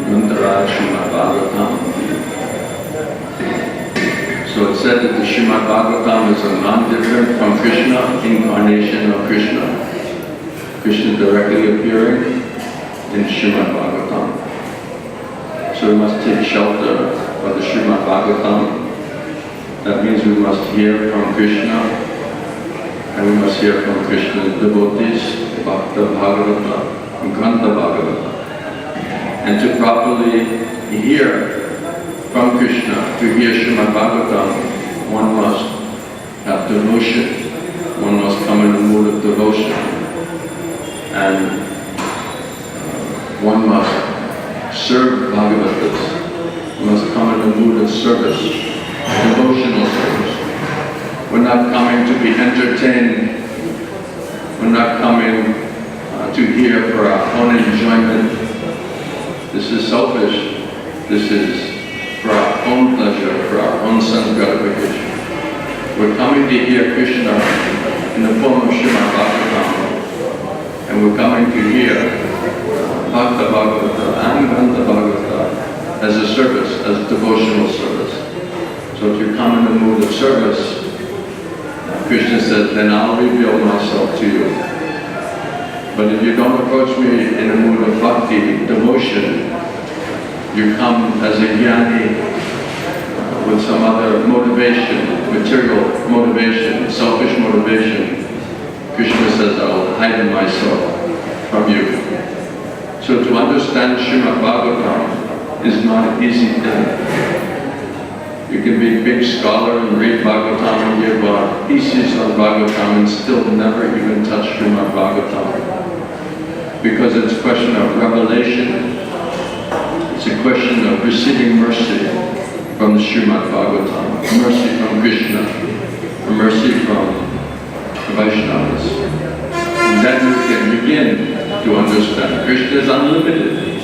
Grantaraj Srimad Bhagavatam. So it said that the Srimad Bhagavatam is a non-different from Krishna, incarnation of Krishna. Krishna directly appearing in Srimad Bhagavatam. So we must take shelter of the Srimad Bhagavatam. That means we must hear from Krishna, and we must hear from Krishna's devotees, Bhakta Bhagavata, Grantha Bhagavata. And to properly hear from Krishna, to hear Srimad Bhagavatam, one must have devotion. One must come in a mood of devotion. And one must serve Bhagavatas. One must come in a mood of service, devotional service. We're not coming to be entertained. We're not coming to hear for our own enjoyment. This is selfish. This is for our own pleasure, for our own sense gratification. We're coming to hear Krishna in the form of Srimad Bhagavatam, and we're coming to hear Bhakta Bhagavata and Grantha Bhagavata as a service, as devotional service. So if you come in the mood of service, Krishna says, then I'll reveal myself to you. But if you don't approach me in a mood of bhakti, devotion, you come as a jnani with some other motivation, material motivation, selfish motivation. Krishna says, I'll hide myself from you. So to understand Srimad Bhagavatam is not an easy thing. You can be a big scholar and read Bhagavatam and give theses on Bhagavatam and still never even touch Srimad Bhagavatam. Because it's a question of revelation, it's a question of receiving mercy from the Srimad Bhagavatam, mercy from Krishna, a mercy from the Vaishnavas. And then we can begin to understand. Krishna is unlimited.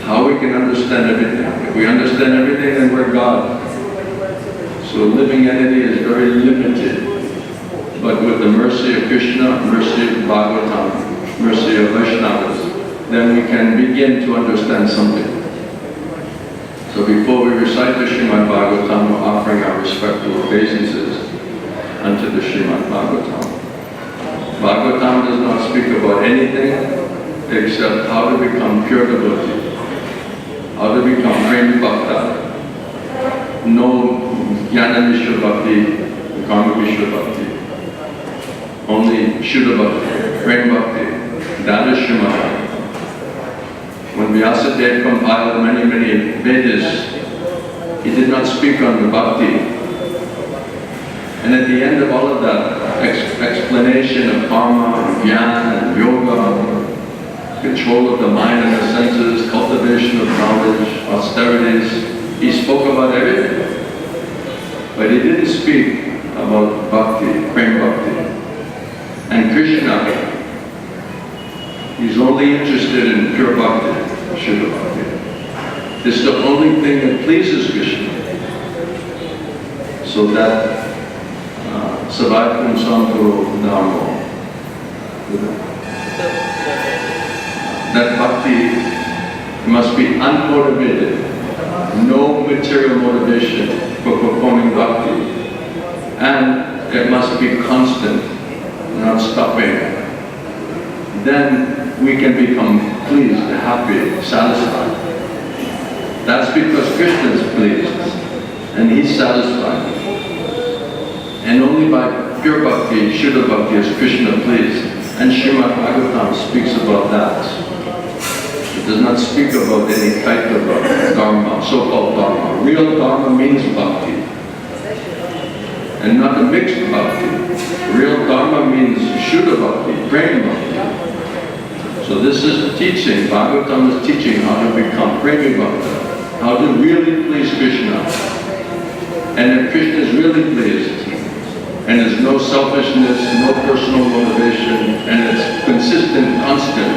How we can understand everything? If we understand everything, then we're God. So living entity is very limited. But with the mercy of Krishna, mercy of Bhagavatam, mercy of Vaishnavas, then we can begin to understand something. So before we recite the Srimad Bhagavatam, we're offering our respectful obeisances unto the Srimad Bhagavatam. Bhagavatam does not speak about anything except how to become pure devotee, how to become prema bhakta. No jnana vishya bhakti, karma vishya bhakti. Only Shuddha bhakti, prema bhakti. That is Srimad. When Vyasadeva compiled many Vedas, he did not speak on the bhakti. And at the end of all of that explanation of karma, jnana, and yoga, control of the mind and the senses, cultivation of knowledge, austerities, he spoke about everything. But he didn't speak about bhakti, prema bhakti. And Krishna, he's only interested in pure bhakti, Shuddha bhakti. It's the only thing that pleases Krishna. So that Savai Samguru Dharma, that bhakti must be unmotivated, no material motivation for performing bhakti. And it must be constant, not stopping. Then we can become pleased, happy, satisfied. That's because Krishna is pleased and he's satisfied. And only by pure bhakti, Shuddha bhakti, is Krishna pleased. And Srimad Bhagavatam speaks about that. It does not speak about any type of dharma, so-called dharma. Real dharma means bhakti. And not a mixed bhakti. Real dharma means Shuddha bhakti, prema bhakti. So this is the teaching. Bhagavatam is teaching how to become prema bhakta, how to really please Krishna. And if Krishna is really pleased, and there's no selfishness, no personal motivation, and it's consistent, constant,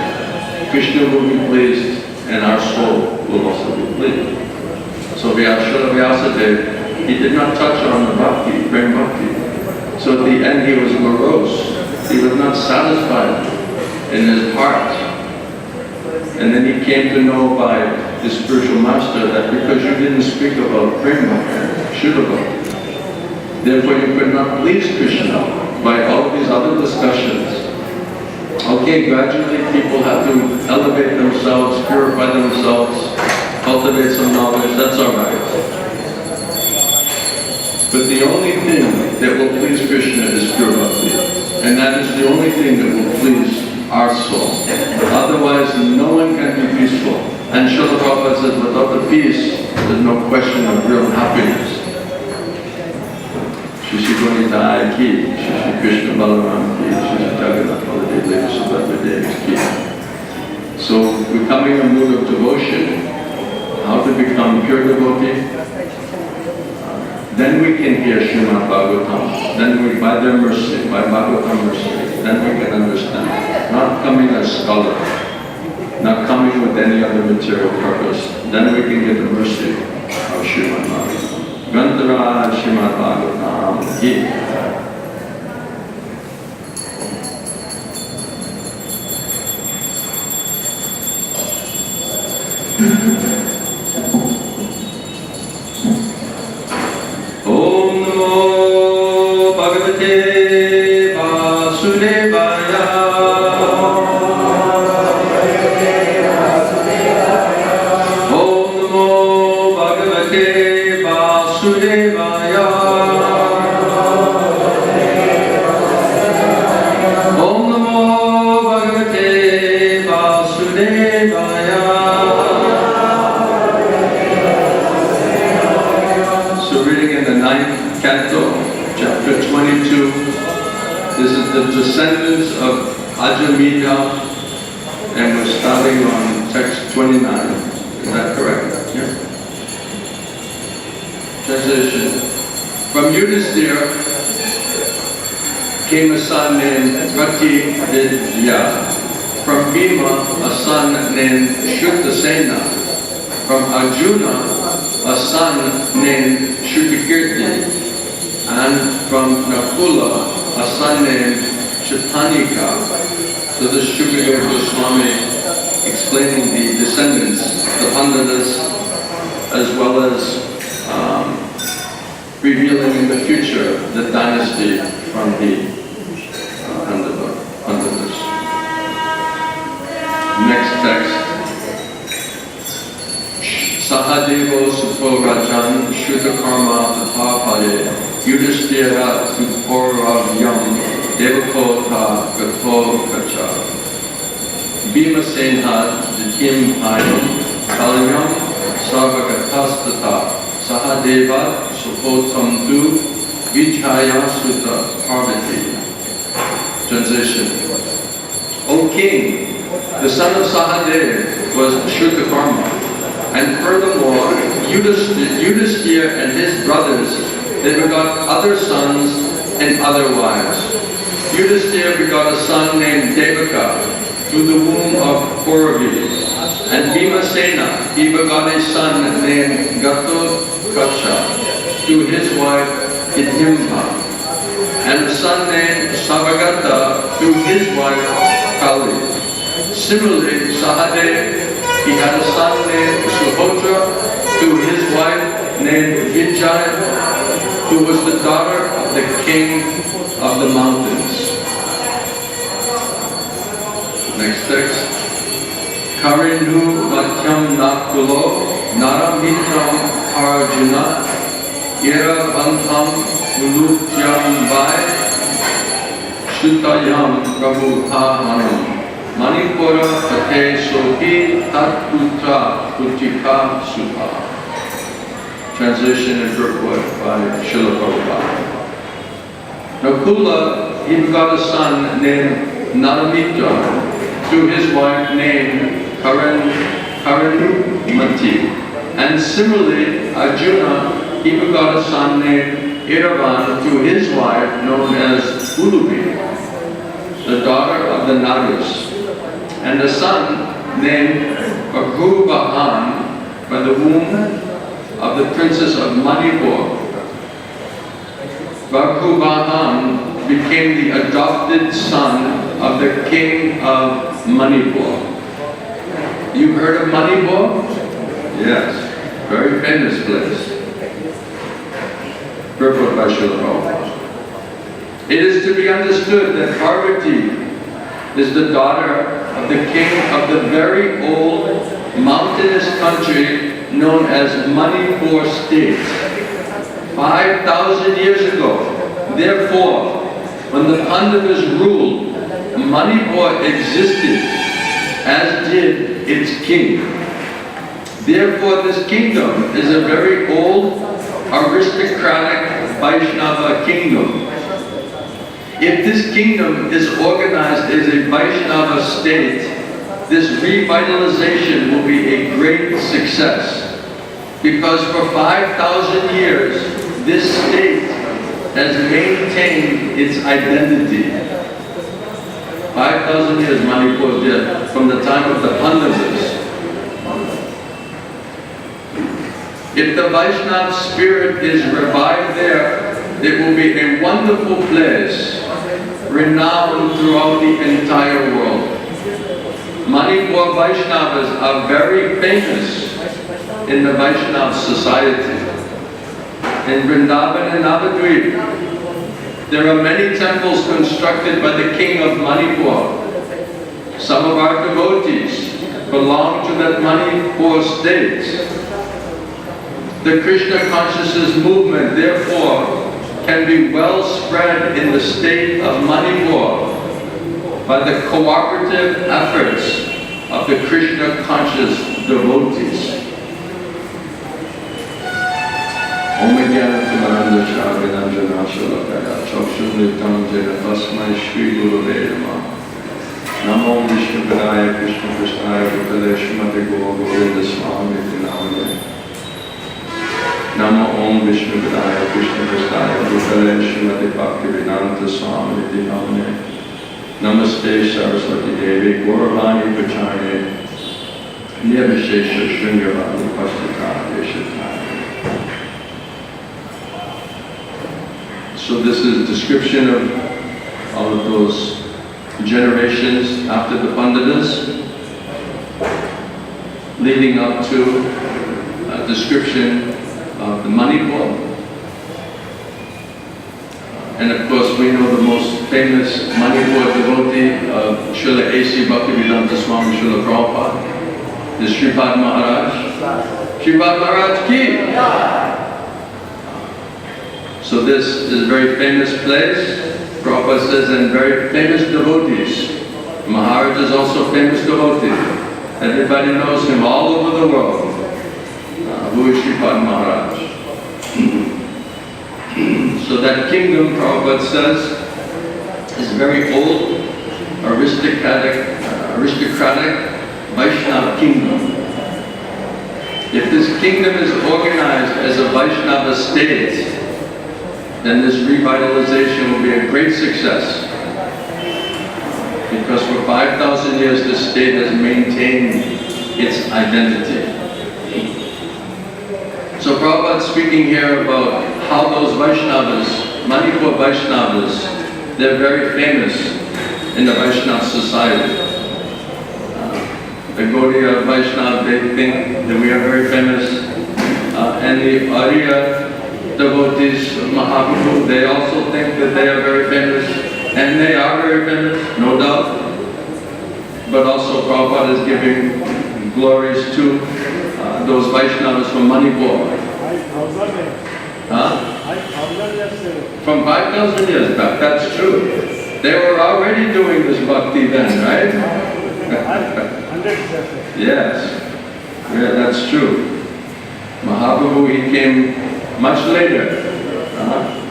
Krishna will be pleased, and our soul will also be pleased. So Vyasadeva, he did not touch on the bhakti, prema bhakti. So at the end he was morose. He was not satisfied in his heart. And then he came to know by his spiritual master that because you didn't speak about Prema, Shilabhakti, therefore you could not please Krishna by all these other discussions. Okay, gradually people have to elevate themselves, purify themselves, cultivate some knowledge, that's alright. But the only thing that will please Krishna is pure bhakti. And that is the only thing that will please our soul. Otherwise, no one can be peaceful. And Srila Prabhupada says, without the peace, there's no question of real happiness. Shri Shri Gunita ki, Shri Shri Krishna Balarama ki, Shri Shri Jagannath Baladev Leva Subhadra Devi ki. So, becoming a mood of devotion, how to become pure devotee? Then we can hear Srimad Bhagavatam. Then we, by their mercy, by Bhagavatam mercy, then we can understand. Not coming as scholar, not coming with any other material purpose. Then we can get the mercy of Srimad Bhagavatam. Gandhara Srimad Bhagavatam ki. Om Namo Bhagavate Vasudevaya. Om Namo Bhagavate Vasudevaya. Om Namo Bhagavate Vasudevaya. So reading in the 9th canto, chapter 22, this is the descendants of Ajamila, and we're starting on text 29. Is that correct? Yeah. Translation. From Yudhisthira came a son named Pratidya. From Bhima, a son named Shuddhasena. From Arjuna, a son named Shuddhakirti. And from Nakula, a son named Shatanika. So this Shukadeva Goswami explaining the descendants, the Pandatas, as well as revealing in the future the dynasty from the Pandatas. Next text. Sahadevo Supho Rajan Shuddha Karma Tatapade Yudhisthira Tuporavyam Devakota Gato Kacha Bhimasenha Ditim Payam Kalyam Sarvagatasthata Sahadeva Suphotam Tu Vijaya Sutta Parvati. Translation. O king, the son of Sahadev was Shuddha Karma. And furthermore, Yudhisthira and his brothers, they begot other sons and other wives. Yudhisthira begot a son named Devaka through the womb of Puravi. And Bhimasena, he begot a son named Gatotkacha through his wife Hidimha. And a son named Savagata through his wife Kali. Similarly, Sahadev, he had a son named Subhotra through his wife named Vijaya, who was the daughter of the king of the mountains. Next text. Karinu Vatyam Nakulo Naramitam Arjuna Ira Bantam Ulutyam Vai Shutayam Prabhu Pahanam Manipura Pate Sohi Tat Putra Putika Sutta. Translation and purport by Srila Prabhupada. Nakula, he begot a son named Naramitra through his wife named Karanumati. And similarly, Arjuna, he begot a son named Iravan through his wife known as Ulubi, the daughter of the Nagas. And a son named Bhagavahan by the womb of the princess of Manipur. Bhagavahan became the adopted son of the king of Manipur. You've heard of Manipur? Yes, very famous place. Purport by Srila Prabhupada. It is to be understood that Parvati is the daughter of the king of the very old mountainous country known as Manipur state. 5,000 years ago. Therefore, when the Pandavas ruled, Manipur existed, as did its king. Therefore, this kingdom is a very old, aristocratic Vaishnava kingdom. If this kingdom is organized as a Vaishnava state, this revitalization will be a great success. Because for 5,000 years, this state has maintained its identity. 5,000 years Manipur did, from the time of the Pandavas. If the Vaishnava spirit is revived there, it will be a wonderful place, renowned throughout the entire world. Manipur Vaishnavas are very famous in the Vaishnava society. In Vrindavan and Navadvip, there are many temples constructed by the king of Manipur. Some of our devotees belong to that Manipur state. The Krishna consciousness movement, therefore, can be well spread in the state of Manipur by the cooperative efforts of the Krishna conscious devotees. Om Jnana Timarandasha Shalakaya Chakshunritam Jena Tasmai Shri Gurave Namaha. Namo Vishnu Padaya Krishna Krishnaya Bhutale Srimati Govinda Swami Namane. Namo Om Vishnu Padaya Krishna Krishnaya Bhutale Srimati Bhaktivedanta Swami Namane. Namaste Saraswati Devi Gauravani Pacharne Nirvishesha Shringavani Pastita Yeshataya. So this is a description of all of those generations after the Pandavas, leading up to a description of the Manipur. And of course we know the most famous Manipur devotee of Srila A.C. Bhaktivedanta Swami Srila Prabhupada is Sripad Maharaj. Sripad Maharaj ki! So this is a very famous place, Prabhupada says, and very famous devotees. Maharaj is also a famous devotee. Everybody knows him all over the world. Who is Sripad Maharaj? So that kingdom, Prabhupada says, is very old, aristocratic Vaishnava kingdom. If this kingdom is organized as a Vaishnava state, then this revitalization will be a great success. Because for 5,000 years this state has maintained its identity. So Prabhupada is speaking here about how those Vaishnavas, Manipur Vaishnavas, they're very famous in the Vaishnava society. The Gaudiya Vaishnava, they think that we are very famous. And the Arya devotees of Mahaprabhu, they also think that they are very famous. And they are very famous, no doubt. But also Prabhupada is giving glories to those Vaishnavas from Manipur. From 5,000 years back, that's true. They were already doing this bhakti then, right? Yes, yeah, that's true. Mahaprabhu, he came much later.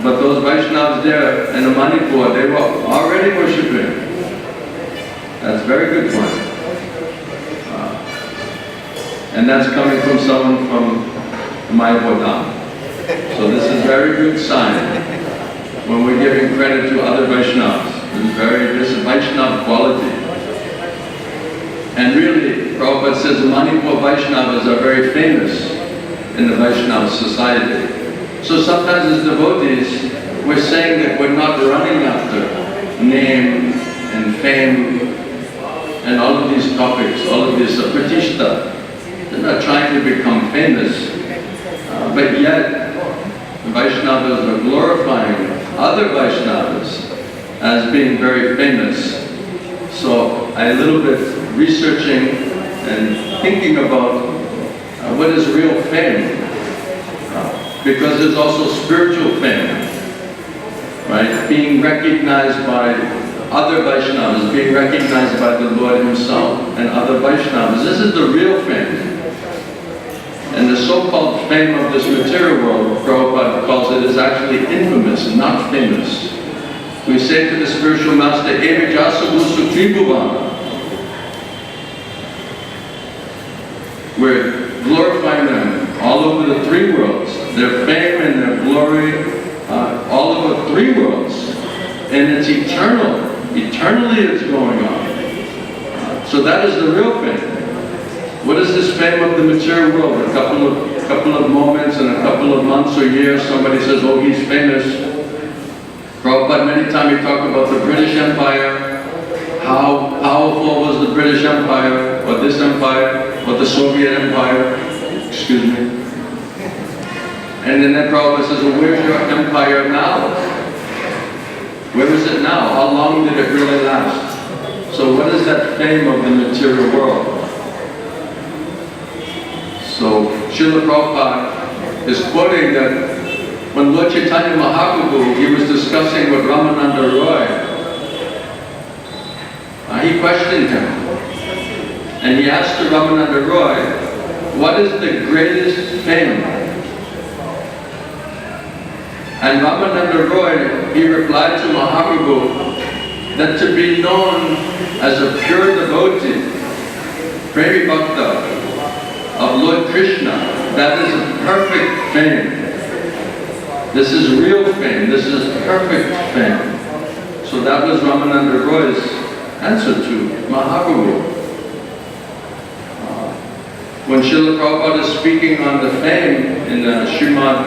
But those Vaishnavas there in the Manipur, they were already worshipping. That's a very good point. And that's coming from someone from Mayapur. So this is a very good sign when we're giving credit to other Vaishnavas. This is Vaishnava quality. And really, Prabhupada says the Manipur Vaishnavas are very famous in the Vaishnava society. So sometimes as devotees, we're saying that we're not running after name and fame and all of these topics, all of this pratishtha. We're not trying to become famous, but yet the Vaishnavas are glorifying other Vaishnavas as being very famous. So I a little bit researching and thinking about what is real fame, because there's also spiritual fame, right? Being recognized by other Vaishnavas, being recognized by the Lord Himself and other Vaishnavas. This is the real fame. And the so-called fame of this material world, Prabhupada calls it, is actually infamous, not famous. We say to the spiritual master, Eva Jasabu Sutribhuvan. We're glorifying them all over the three worlds. Their fame and their glory, all over three worlds. And it's eternal. Eternally it's going on. So that is the real fame. What is this fame of the material world? A couple of moments and a couple of months or years, somebody says, oh, he's famous. Prabhupada, many times he talked about the British Empire, how powerful was the British Empire, or this empire, or the Soviet Empire, excuse me. And then Prabhupada says, well, where's your empire now? Where is it now? How long did it really last? So what is that fame of the material world? So Srila Prabhupada is quoting that when Lord Chaitanya Mahaprabhu, he was discussing with Ramananda Roy, he questioned him. And he asked to Ramananda Roy, what is the greatest fame? And Ramananda Roy, he replied to Mahaprabhu that to be known as a pure devotee, Premi Bhakta, of Lord Krishna, that is a perfect fame. This is real fame, this is perfect fame. So that was Ramananda Roy's answer to Mahaprabhu. When Srila Prabhupada is speaking on the fame in the Srimad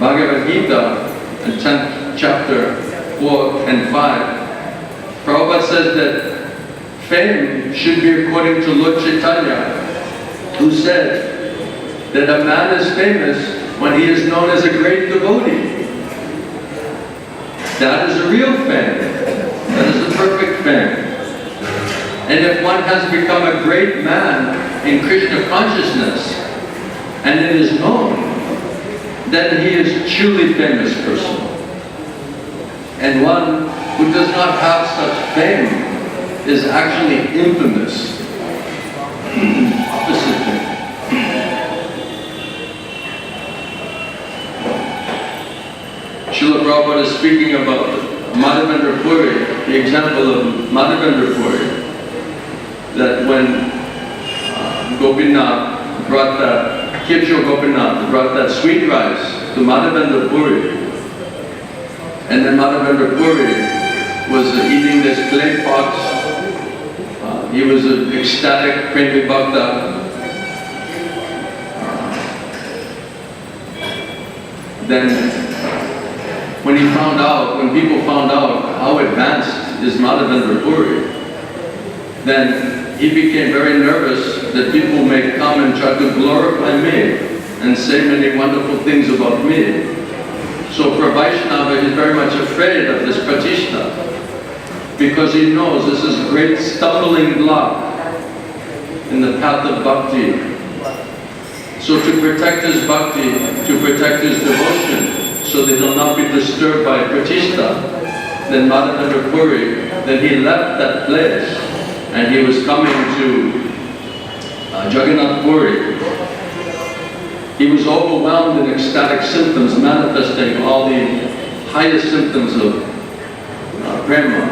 Bhagavatam, in 10th chapter 4 and 5, Prabhupada says that fame should be according to Lord Chaitanya, who said that a man is famous when he is known as a great devotee. That is a real fame. That is a perfect fame. And if one has become a great man in Krishna consciousness, and it is known, then he is a truly famous person. And one who does not have such fame is actually infamous. Opposite thing. Srila Prabhupada is speaking about Madhavendra Puri, the example of Madhavendra Puri, that when Gopinath brought that, Kircho Gopinath brought that sweet rice to Madhavendra Puri, and then Madhavendra Puri was eating this clay pots. He was an ecstatic Premi Bhakta. Then when people found out how advanced is Madhavendra Puri, then he became very nervous that people may come and try to glorify me and say many wonderful things about me. So for Vaishnava, he's very much afraid of this pratishtha, because he knows this is a great stumbling block in the path of bhakti. So to protect his bhakti, to protect his devotion, so that he'll not be disturbed by pratishtha, then Madhavendra Puri, then he left that place and he was coming to Jagannath Puri. He was overwhelmed in ecstatic symptoms, manifesting all the highest symptoms of prema.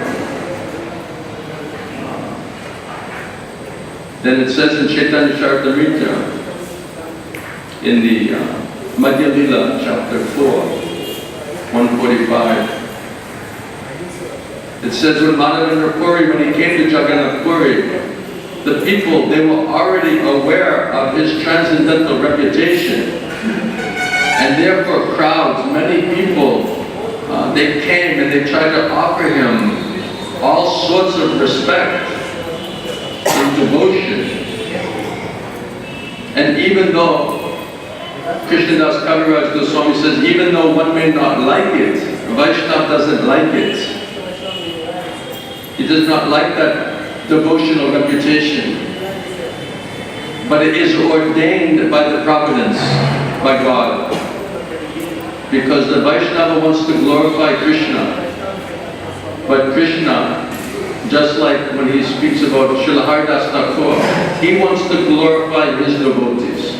Then it says in Chaitanya Charitamrita, in the Madhya Lila, chapter 4, 145, it says when Madhavendra Puri, when he came to Jagannath Puri, the people, they were already aware of his transcendental reputation. And therefore crowds, many people, they came and they tried to offer him all sorts of respect and devotion. And even though Krishnadas Kaviraj Goswami says, even though one may not like it, Vaishnava doesn't like it. He does not like that devotional reputation. But it is ordained by the providence, by God. Because the Vaishnava wants to glorify Krishna. But Krishna, just like when he speaks about Srila Haridas Thakur, he wants to glorify his devotees.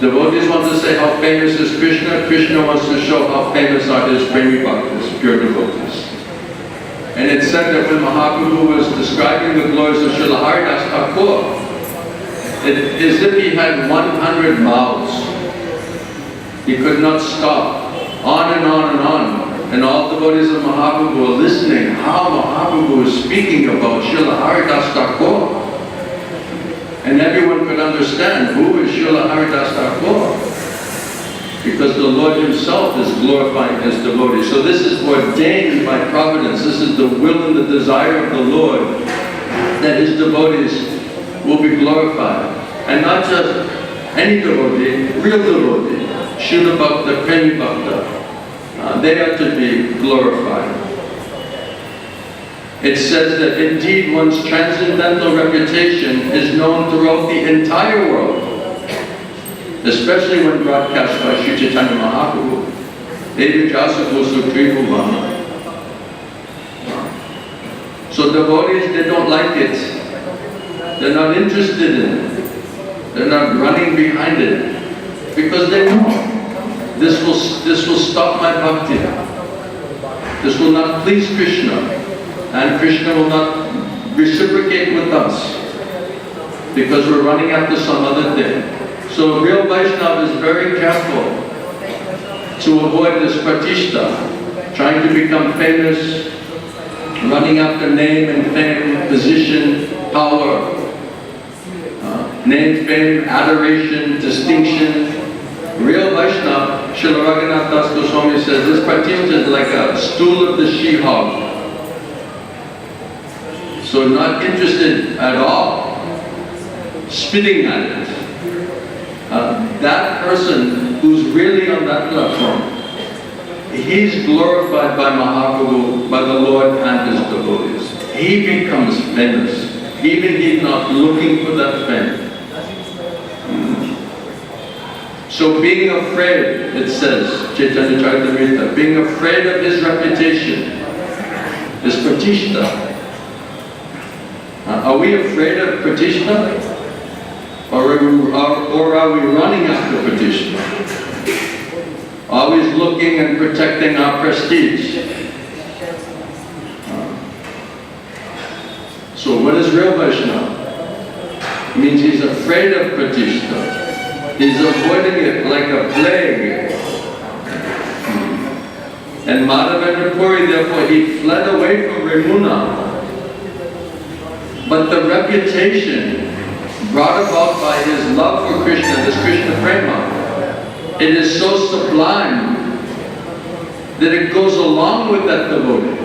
Devotees want to say how famous is Krishna. Krishna wants to show how famous are his premi bhaktas, pure devotees. And it said that when Mahaprabhu was describing the glories of Srila Haridas Thakur, it is as if he had 100 mouths. He could not stop. On and on and on. And all devotees of Mahaprabhu were listening how Mahaprabhu was speaking about Srila Haridas Thakur. And everyone could understand who is Srila Haridas Thakur. Because the Lord himself is glorifying his devotees. So this is ordained by providence. This is the will and the desire of the Lord that his devotees will be glorified. And not just any devotee, real devotee. Shuddha Bhakta, Premi Bhakta. They are to be glorified. It says that indeed one's transcendental reputation is known throughout the entire world, especially when broadcast by Sri Chaitanya Mahaprabhu. So devotees, they don't like it. They're not interested in it. They're not running behind it. Because they know this will stop my bhakti. This will not please Krishna. And Krishna will not reciprocate with us. Because we're running after some other thing. So real Vaishnava is very careful to avoid this pratishta, trying to become famous, running after name and fame, position, power, name, fame, adoration, distinction. Real Vaishnava, Srila Raghunath Das Goswami says, this pratishta is like a stool of the she-hog. So not interested at all, spitting at it. That person who's really on that platform, he's glorified by Mahaprabhu, by the Lord and his devotees. He becomes famous. Even he's not looking for that fame. So being afraid, it says, Chaitanya Charitamrita, being afraid of his reputation is pratishta. Are we afraid of pratishta? Or are we running after pratishta? Always looking and protecting our prestige. So what is real Vaishnava? It means he's afraid of pratishta. He's avoiding it like a plague. And Madhavendra Puri, therefore, he fled away from Ramuna. But the reputation brought about by his love for Krishna, this Krishna Prema, it is so sublime that it goes along with that devotee.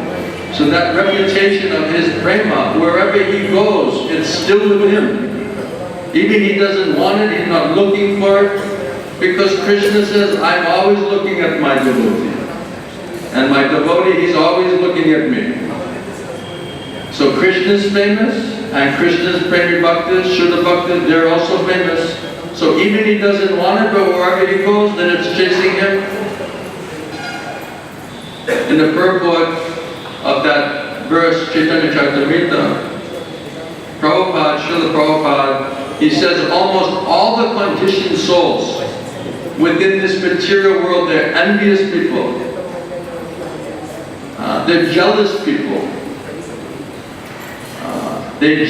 So that reputation of his Prema, wherever he goes, it's still with him. Even he doesn't want it, he's not looking for it, because Krishna says, I'm always looking at my devotee. And my devotee, he's always looking at me. So Krishna is famous, and Krishna's Premi Bhaktas, Shuddha Bhaktas, they're also famous. So even he doesn't want it, but wherever he goes, then it's chasing him. In the purport of that verse, Chaitanya Charitamrita, Prabhupada, Srila Prabhupada, he says almost all the conditioned souls within this material world, they're envious people. They're jealous people. They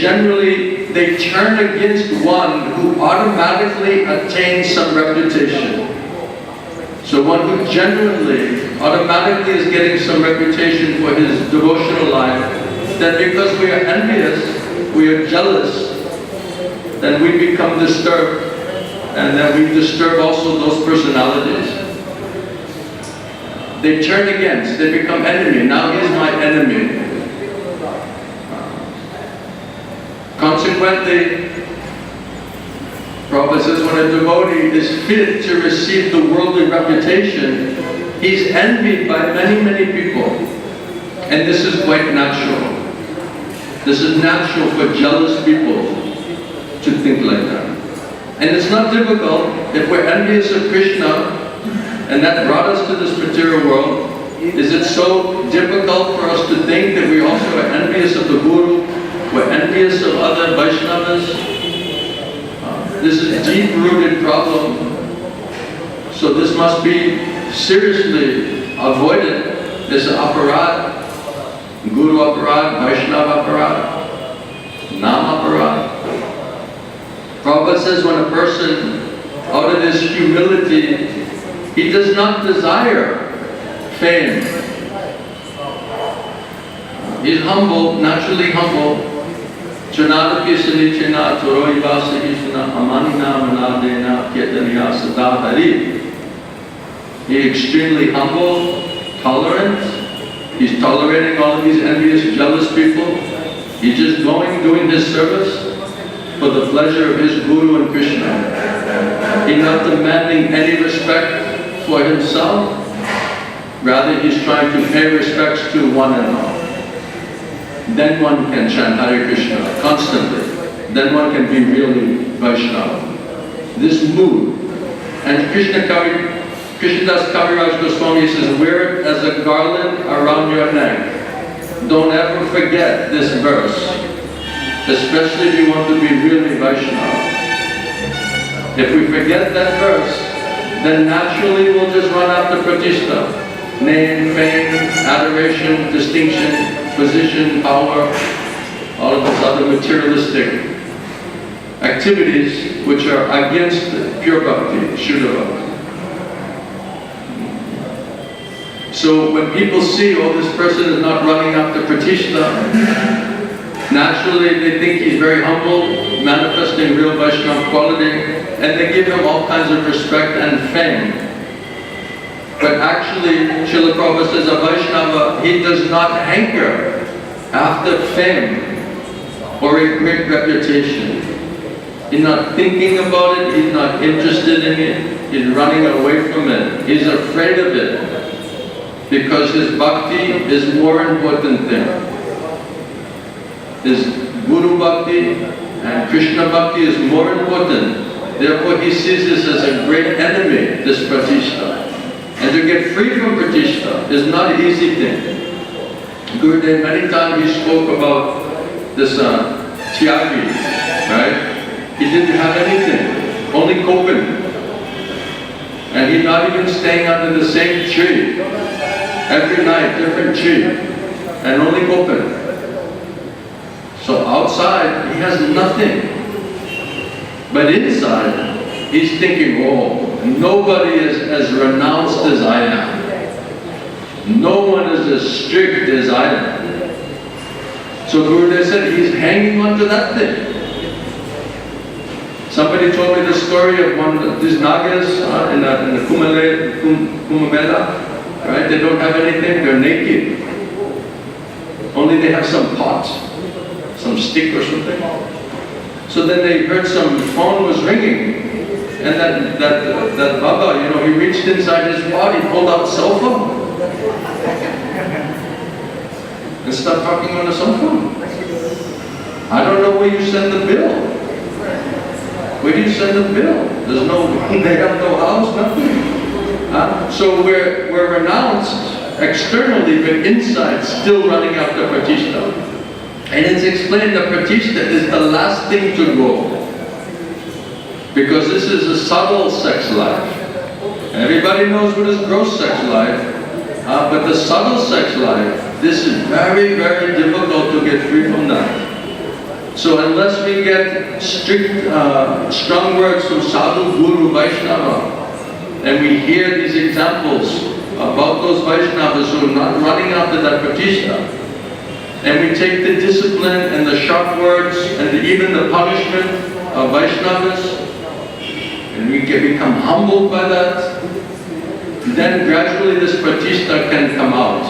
turn against one who automatically attains some reputation. So one who genuinely, automatically is getting some reputation for his devotional life, then because we are envious, we are jealous, then we become disturbed, and then we disturb also those personalities. They turn against, they become enemy. Now he's my enemy. Consequently, Prabhupada says when a devotee is fit to receive the worldly reputation, he's envied by many, many people. And this is quite natural. This is natural for jealous people to think like that. And it's not difficult if we're envious of Krishna, and that brought us to this material world. Is it so difficult for us to think that we also are envious of the Guru? We're envious of other Vaishnavas? This is a deep-rooted problem. So this must be seriously avoided. This aparad, Guru aparad, Vaishnava aparad, Nam aparad. Prabhupada says when a person, out of his humility, he does not desire fame. He's humble, naturally humble. Chanadapi sanichena toroivasa ishana amanina manadena ketaniya sadahari. He's extremely humble, tolerant. He's tolerating all of these envious, jealous people. He's just doing his service for the pleasure of his Guru and Krishna. He's not demanding any respect for himself. Rather, he's trying to pay respects to one and all. Then one can chant Hare Krishna constantly. Then one can be really Vaishnava. This mood. And Krishnadas Kaviraj Goswami says, wear it as a garland around your neck. Don't ever forget this verse. Especially if you want to be really Vaishnava. If we forget that verse, then naturally we'll just run after Pratishtha. Name, fame, adoration, distinction, position, power, all of these other materialistic activities which are against pure bhakti, Shuddha bhakti. So when people see, oh, this person is not running after Pratishtha, naturally they think he's very humble, manifesting real Vaishnava quality, and they give him all kinds of respect and fame. But actually, Srila Prabhupada says a Vaishnava, he does not hanker after fame or a great reputation. He's not thinking about it, he's not interested in it, he's running away from it, he's afraid of it. Because his bhakti is more important thing. His Guru bhakti and Krishna bhakti is more important. Therefore he sees this as a great enemy, this Pratishtha. And to get free from Pratishtha is not an easy thing. Gurudev, many times he spoke about this Tyagi, right? He didn't have anything, only kopin. And he's not even staying under the same tree. Every night, different tree, and only kopin. So outside, he has nothing. But inside, he's thinking, oh, nobody is as renounced as I am. No one is as strict as I am. So Gurudev said he's hanging on to that thing. Somebody told me the story of one of these Nagas in the Kumbh, right? They don't have anything, they're naked. Only they have some pot, some stick or something. So then they heard some phone was ringing. And that Baba, you know, he reached inside his body, pulled out cell phone. And started talking on the cell phone. I don't know where you send the bill. Where do you send the bill? There's no, they have no house, nothing. So we're renounced externally, but inside still running after Pratishtha. And it's explained that Pratishtha is the last thing to go. Because this is a subtle sex life. Everybody knows what is gross sex life. But the subtle sex life, this is very, very difficult to get free from that. So unless we get strict, strong words from Sadhu, Guru, Vaishnava, and we hear these examples about those Vaishnavas who are not running after that Pratishtha, and we take the discipline and the sharp words and even the punishment of Vaishnavas, and we become humbled by that, then gradually this Pratishtha can come out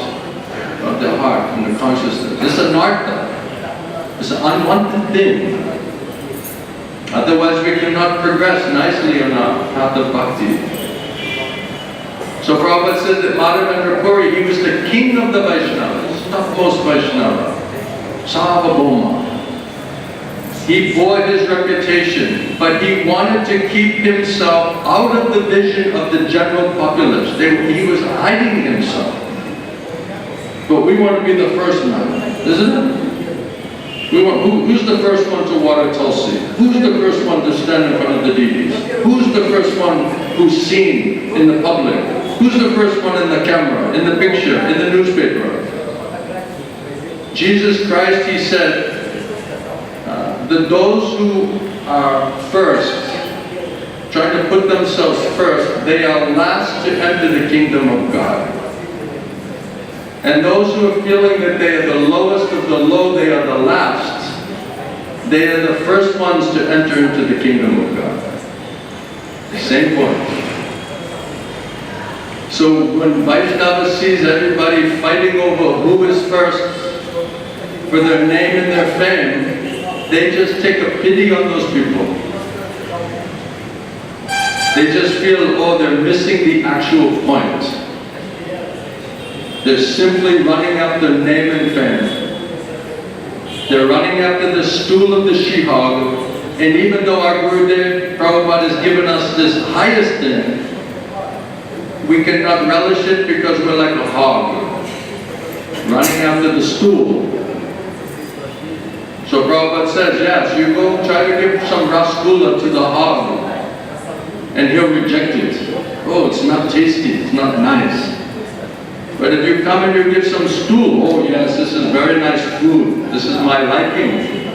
of the heart and the consciousness. It's an artha. It's an unwanted thing. Otherwise we cannot progress nicely on our path of bhakti. So Prabhupada said that Madhavendra Puri, he was the king of the Vaishnavas, topmost Vaishnava, Sarvabhauma. He bore his reputation, but he wanted to keep himself out of the vision of the general populace. He was hiding himself. But we want to be the first man, isn't it? Who's the first one to water Tulsi? Who's the first one to stand in front of the deities? Who's the first one who's seen in the public? Who's the first one in the camera, in the picture, in the newspaper? Jesus Christ, he said, that those who are first, trying to put themselves first, they are last to enter the kingdom of God. And those who are feeling that they are the lowest of the low, they are the last. They are the first ones to enter into the kingdom of God. Same point. So when Vaishnava sees everybody fighting over who is first for their name and their fame, they just take a pity on those people. They just feel, oh, they're missing the actual point. They're simply running after name and fame. They're running after the stool of the Shihag, and even though our Gurudev Prabhupada has given us this highest thing, we cannot relish it because we're like a hog, running after the stool. So Prabhupada says, yes, you go try to give some rasgulla to the hog, and he'll reject it. Oh, it's not tasty, it's not nice. But if you come and you give some stool, oh yes, this is very nice food, this is my liking.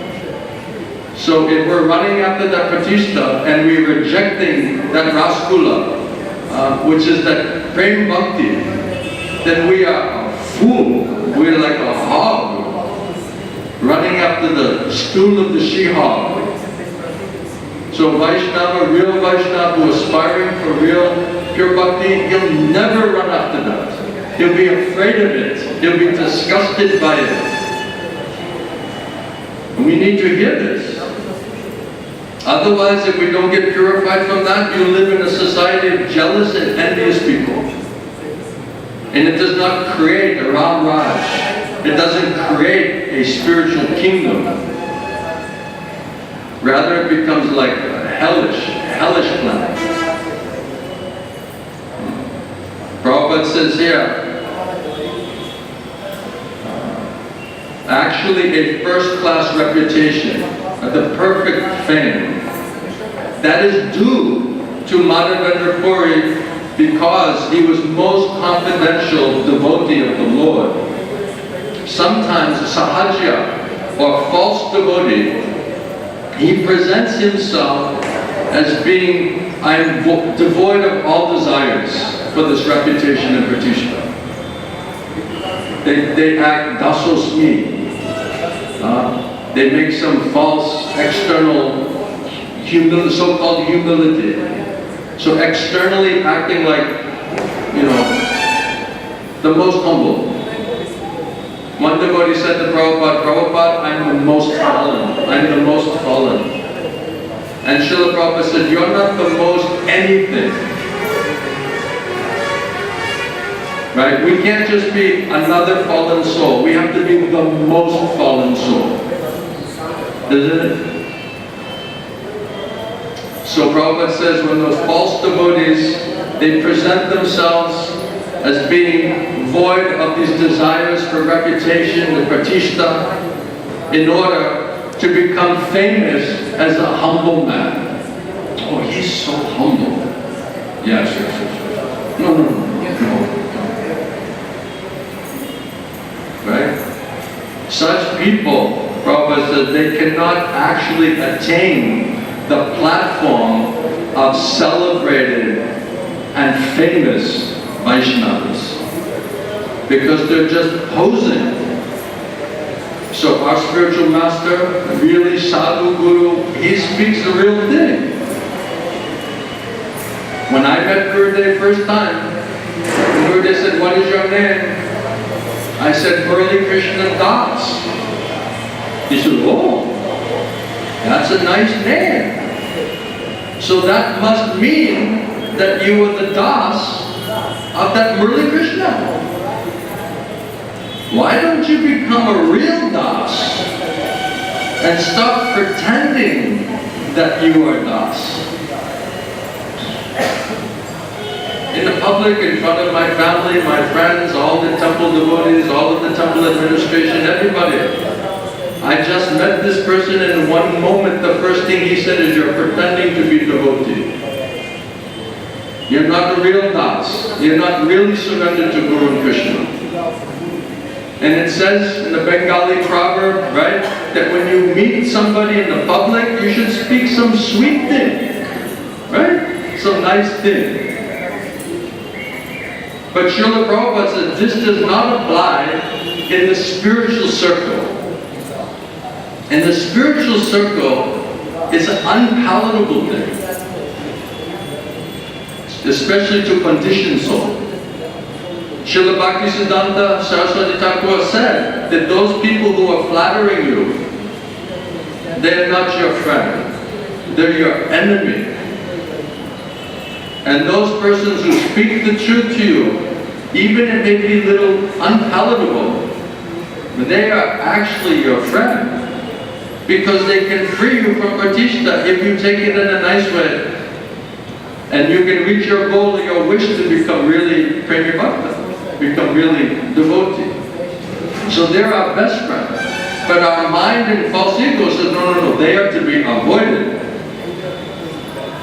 So if we're running after that pratishta and we're rejecting that rasgulla, which is that prem bhakti, then we are a fool, we're like a hog, running after the stool of the Shihag. So Vaishnava, real Vaishnava who is aspiring for real pure bhakti, he'll never run after that. He'll be afraid of it. He'll be disgusted by it. And we need to hear this. Otherwise, if we don't get purified from that, you live in a society of jealous and envious people. And it does not create a Ram Raj. It doesn't create a spiritual kingdom. Rather, it becomes like a hellish planet. Prabhupada says here, actually a first-class reputation, the perfect fame, that is due to Madhavendra Puri because he was most confidential devotee of the Lord. Sometimes sahajya, or false devotee, he presents himself as being, I am devoid of all desires for this reputation and pratishta. They act dasosmi. They make some false external so-called humility. So externally acting like, the most humble. One devotee said to Prabhupada, Prabhupada, I'm the most fallen. I'm the most fallen. And Srila Prabhupada said, you're not the most anything. Right? We can't just be another fallen soul. We have to be the most fallen soul. Isn't it? So Prabhupada says when those false devotees, they present themselves as being void of these desires for reputation, the pratishta, in order to become famous as a humble man. Oh, he's so humble. Yes. No. Right? Such people, Prabhupada says, they cannot actually attain the platform of celebrated and famous Vaishnavas, because they're just posing. So our spiritual master, really sadhu guru, he speaks the real thing. When I met Gurudev first time, Gurudev said, what is your name? I said, Murali Krishna Das. He said, oh, that's a nice name. So that must mean that you are the Das of that Murli Krishna. Why don't you become a real Das and stop pretending that you are Das? In the public, in front of my family, my friends, all the temple devotees, all of the temple administration, everybody. I just met this person and in one moment the first thing he said is, you're pretending to be devotee. You're not a real Das. You're not really surrendered to Guru and Krishna. And it says in the Bengali proverb, right, that when you meet somebody in the public, you should speak some sweet thing, right? Some nice thing. But Srila Prabhupada said this does not apply in the spiritual circle. And the spiritual circle is an unpalatable thing, especially to conditioned soul. Srila Bhaktisiddhanta Saraswati Thakur said that those people who are flattering you, they're not your friend, they're your enemy. And those persons who speak the truth to you, even if it may be a little unpalatable, they are actually your friend. Because they can free you from pratishta if you take it in a nice way. And you can reach your goal, your wish to become really premi bhakta, become really devotee. So they're our best friend. But our mind and false ego says, no, they are to be avoided.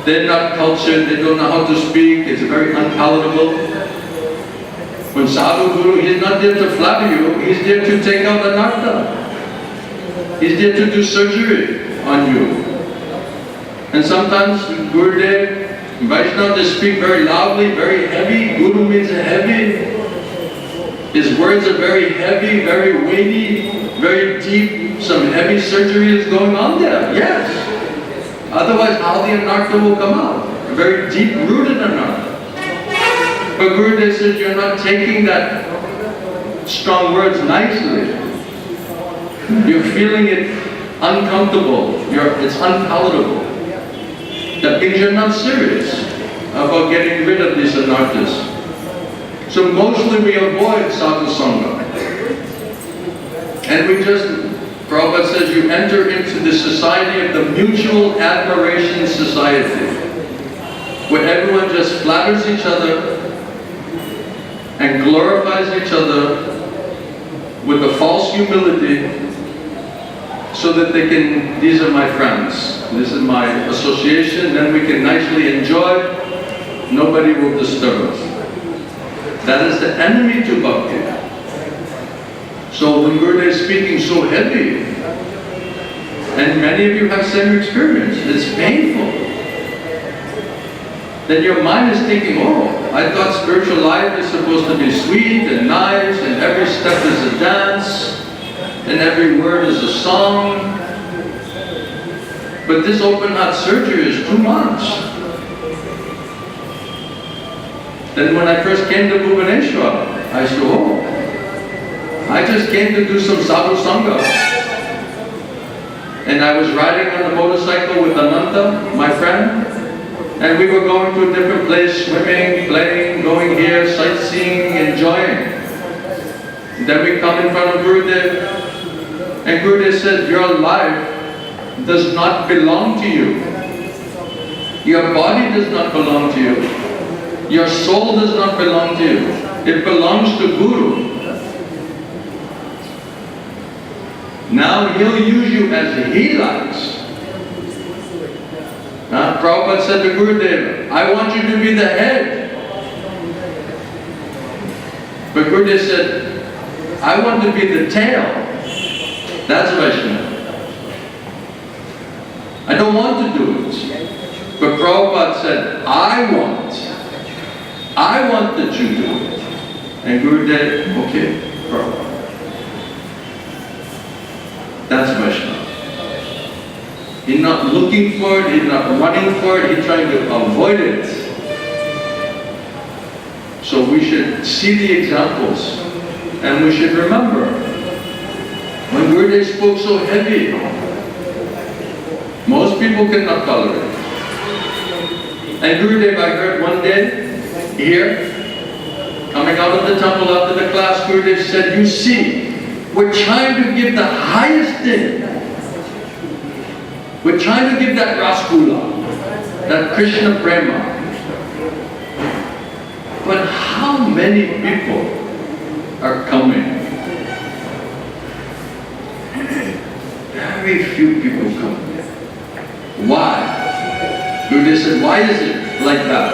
They're not cultured, they don't know how to speak, it's very unpalatable. When Sadhu Guru, he's not there to flatter you, he's there to take out anartha. He's there to do surgery on you. And sometimes Gurudev, Vaishnava, they speak very loudly, very heavy. Guru means heavy. His words are very heavy, very weighty, very deep. Some heavy surgery is going on there, yes. Otherwise, how the anartha will come out? A very deep-rooted anartha. But Gurudev says you're not taking that strong words nicely. You're feeling it uncomfortable. It's unpalatable. That means you're not serious about getting rid of these anarthas. So mostly we avoid sadhu sangha. And we just, Prabhupada says, you enter into the society of the mutual admiration society, where everyone just flatters each other and glorifies each other with a false humility, so that they can, these are my friends, this is my association, then we can nicely enjoy, nobody will disturb us. That is the enemy to bhakti. So when Gurudev is speaking so heavy, and many of you have same experience, it's painful. Then your mind is thinking, oh, I thought spiritual life is supposed to be sweet and nice, and every step is a dance, and every word is a song. But this open heart surgery is too much. Then when I first came to Bhubaneswar, I said, oh, I just came to do some sadhu sangha. And I was riding on a motorcycle with Ananta, my friend, and we were going to a different place, swimming, playing, going here, sightseeing, enjoying. Then we come in front of Gurudev, and Gurudev said, your life does not belong to you. Your body does not belong to you. Your soul does not belong to you. It belongs to Guru. Now he'll use you as he likes. Prabhupada said to Gurudev, I want you to be the head. But Gurudev said, I want to be the tail. That's Vaishnava. I don't want to do it. But Prabhupada said, I want that you do it. And Gurudev, okay, Prabhupada. That's Vaishnava. He's not looking for it, he's not running for it, he's trying to avoid it. So we should see the examples, and we should remember, when Gurudev spoke so heavy, most people cannot tolerate it. And Gurudev, I heard one day, here, coming out of the temple after the class, Gurudev said, you see, we're trying to give the highest thing. We're trying to give that Rasgula, that Krishna Prema. But how many people are coming? Very few people come. Why? Gurudev said, why is it like that?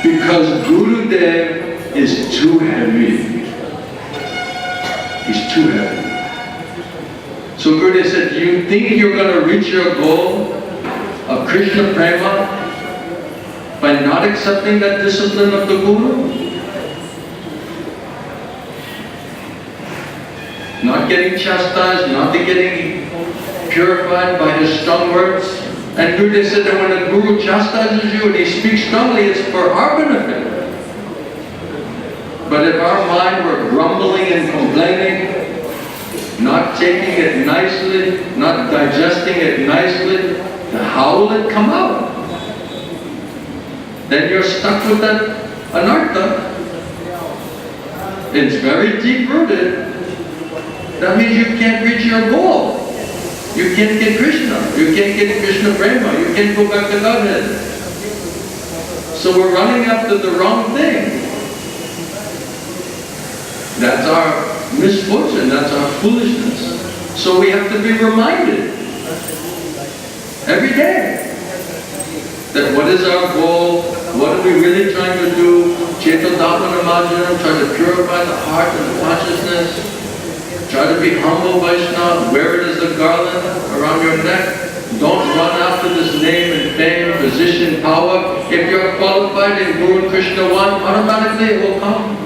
Because Gurudev is too heavy. He's too heavy. So Gurudev said, do you think you're going to reach your goal of Krishna Prema by not accepting that discipline of the Guru? Not getting chastised, not getting purified by his strong words. And Gurudev said that when a Guru chastises you and he speaks strongly, it's for our benefit. But if our mind were grumbling and complaining, not taking it nicely, not digesting it nicely, how will it come out? Then you're stuck with that anartha. It's very deep-rooted. That means you can't reach your goal. You can't get Krishna. You can't get Krishna Prema. You can't go back to Godhead. So we're running after the wrong thing. That's our misfortune. That's our foolishness. So we have to be reminded every day that what is our goal? What are we really trying to do? Cetodapana Marjana, try to purify the heart and the consciousness. Try to be humble, Vaishnava. Wear it as a garland around your neck. Don't run after this name and fame, position, power. If you're qualified in Guru and Krishna one, automatically it will come.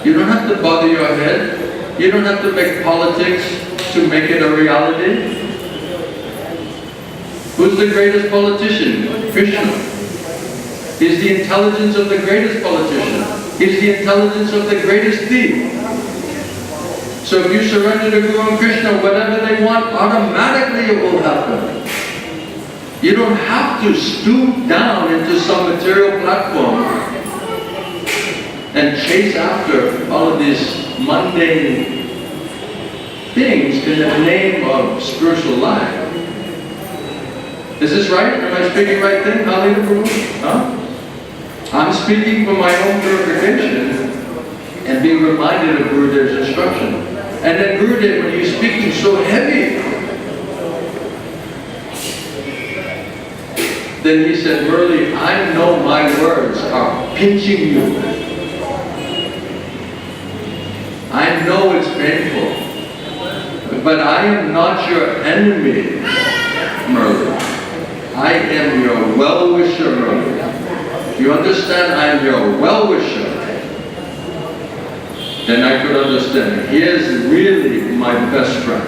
You don't have to bother your head. You don't have to make politics to make it a reality. Who's the greatest politician? Krishna. He's the intelligence of the greatest politician. He's the intelligence of the greatest thief. So if you surrender to Guru and Krishna, whatever they want, automatically it will happen. You don't have to stoop down into some material platform and chase after all of these mundane things in the name of spiritual life. Is this right? Am I speaking right then? Hallelujah. Huh? I'm speaking for my own purification and being reminded of Gurudev's instruction. And then Gurudev, when he's speaking so heavy, then he said, Murli, I know my words are pinching you. I know it's painful, but I am not your enemy, Murli. I am your well-wisher, Murli. You understand? I am your well-wisher. Then I could understand. He is really my best friend.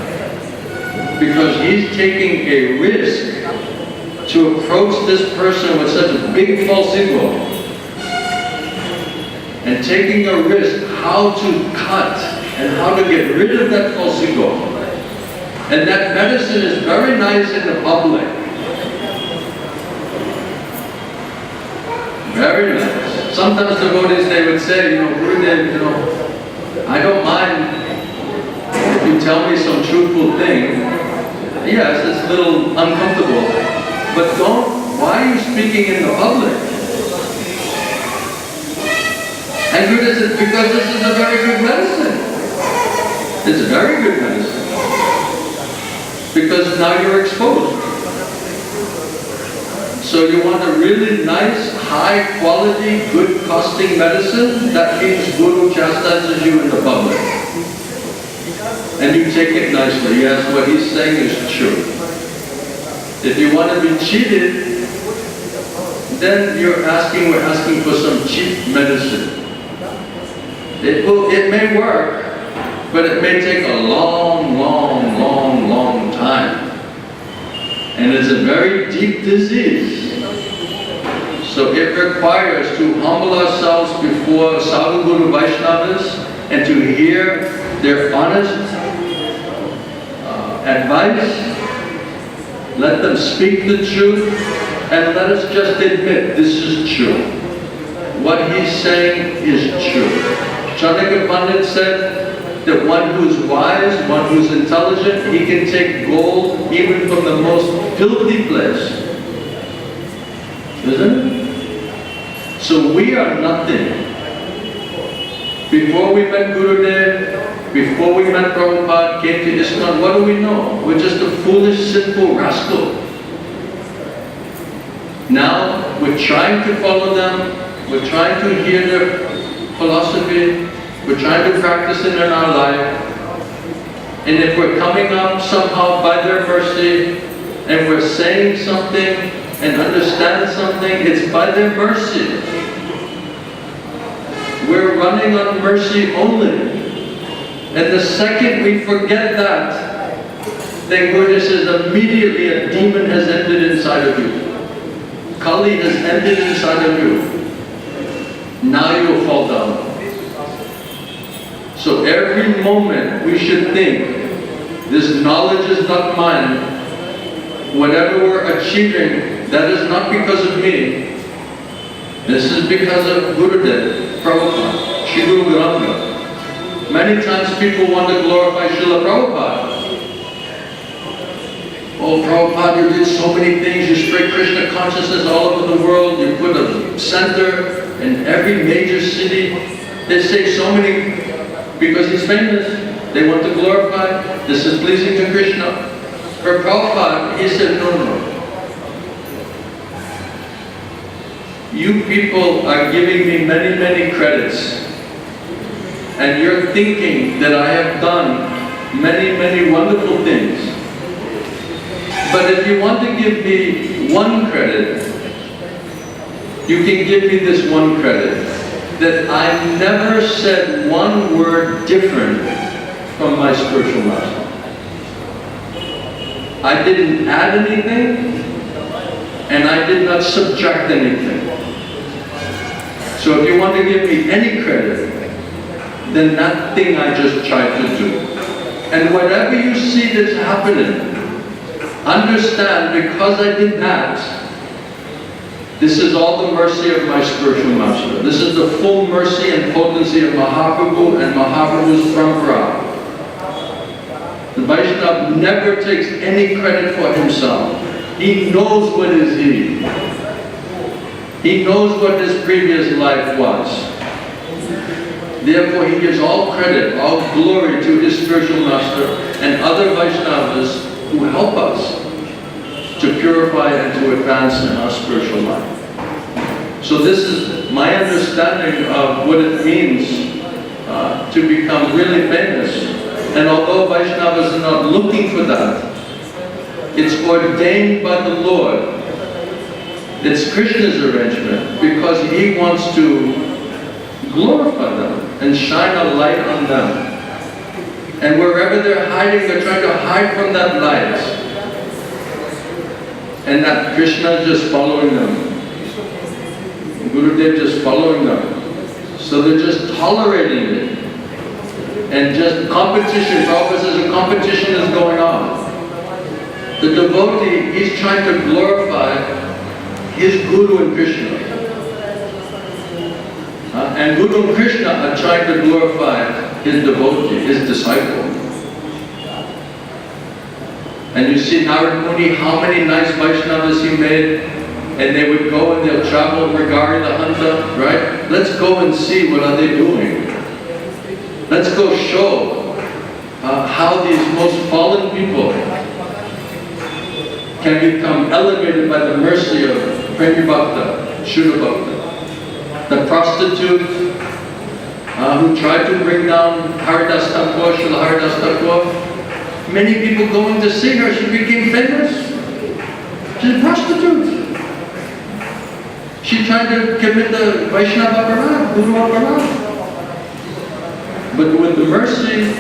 Because he's taking a risk to approach this person with such a big false ego. And taking a risk how to cut and how to get rid of that false ego. And that medicine is very nice in the public. Very nice. Sometimes devotees, they would say, Gurudev, I don't mind if you tell me some truthful thing. Yes, it's a little uncomfortable. But why are you speaking in the public? And Gurudev said, because this is a very good medicine. It's a very good medicine. Because now you're exposed. So you want a really nice, high quality, good costing medicine? That means Guru chastises you in the public. And you take it nicely. Yes, what he's saying is true. If you want to be cheated, then we're asking for some cheap medicine. It may work, but it may take a long, long, long, long time. And it's a very deep disease. So it requires to humble ourselves before Sadhu Guru Vaishnavas and to hear their honest advice. Let them speak the truth And let us just admit, this is true. What he's saying is true. Chanakya Pandit said that one who's wise, one who's intelligent, he can take gold even from the most filthy place. Isn't it? So we are nothing. Before we met Gurudev, before we met Prabhupada, came to Iskcon, what do we know? We're just a foolish, sinful rascal. Now, we're trying to follow them, we're trying to hear their philosophy, we're trying to practice it in our life. And if we're coming up somehow by their mercy, and we're saying something and understand something, it's by their mercy. We're running on mercy only. And the second we forget that, then Gurudev says immediately a demon has entered inside of you. Kali has entered inside of you. Now you will fall down. So every moment we should think, this knowledge is not mine. Whatever we're achieving, that is not because of me. This is because of Gurudev, Prabhupada, Shri Guru Granth. Many times people want to glorify Srila Prabhupada. Oh, Prabhupada, you did so many things. You spread Krishna consciousness all over the world. You put a center in every major city. They say so many, because he's famous, they want to glorify. This is pleasing to Krishna. For Prabhupada, he said, no. You people are giving me many, many credits. And you're thinking that I have done many, many wonderful things. But if you want to give me one credit, you can give me this one credit, that I never said one word different from my spiritual master. I didn't add anything, and I did not subtract anything. So if you want to give me any credit, then that thing I just tried to do. And whatever you see that's happening, understand, because I did that, this is all the mercy of my spiritual master. This is the full mercy and potency of Mahaprabhu and Mahaprabhu's parampara. The Vaishnava never takes any credit for himself. He knows what is he. He knows what his previous life was. Therefore, he gives all credit, all glory to his spiritual master and other Vaishnavas who help us to purify and to advance in our spiritual life. So this is my understanding of what it means to become really famous. And although Vaishnavas are not looking for that, it's ordained by the Lord. It's Krishna's arrangement because he wants to glorify them and shine a light on them. And wherever they're hiding, they're trying to hide from that light. And that Krishna is just following them. Gurudev just following them. So they're just tolerating it. And just competition, Prabhupada says a competition is going on. The devotee, he's trying to glorify his Guru and Krishna. And Guru and Krishna are trying to glorify his devotee, his disciple. And you see Narad Muni, how many nice Vaishnavas he made, and they would go and they'll travel regarding the Hanta, right? Let's go and see what are they doing. Let's go show how these most fallen people can become elevated by the mercy of Premi Bhakta, Shuddha Bhakta. The prostitute who tried to bring down Haridas Thakur, Srila Haridas Thakur, many people going to see her, she became famous. She's a prostitute. She tried to commit the Vaishnava Aparad, Guru Aparad. But with the mercy,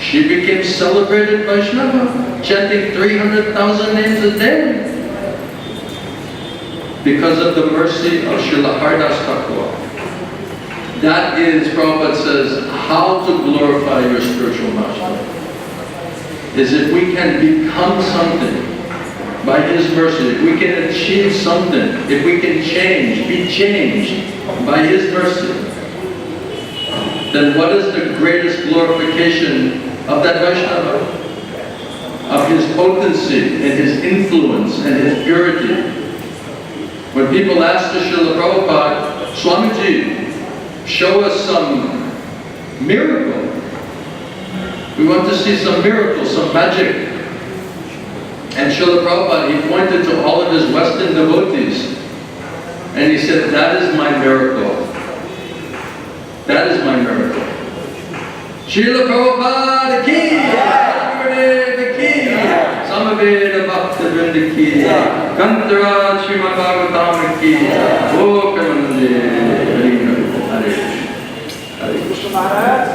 she became celebrated Vaishnava, chanting 300,000 names a day. Because of the mercy of Srila Haridas Thakur. That is, Prabhupada says, how to glorify your spiritual master. Is if we can become something by His mercy, if we can achieve something, if we can change, be changed by His mercy, then what is the greatest glorification of that Vaishnava? Of his potency and his influence and his purity. When people ask to Srila Prabhupada, Swamiji, show us some miracle. We want to see some miracle, some magic. And Srila Prabhupada, he pointed to all of his Western devotees and he said, that is my miracle. That is my miracle. Srila Prabhupada ki, Gurudeva ki, Samaveda Bhakta Vrinda ki, Kantaraj Srimad Bhagavatam ki, O Mandir, Hare Krishna. Hare Krishna.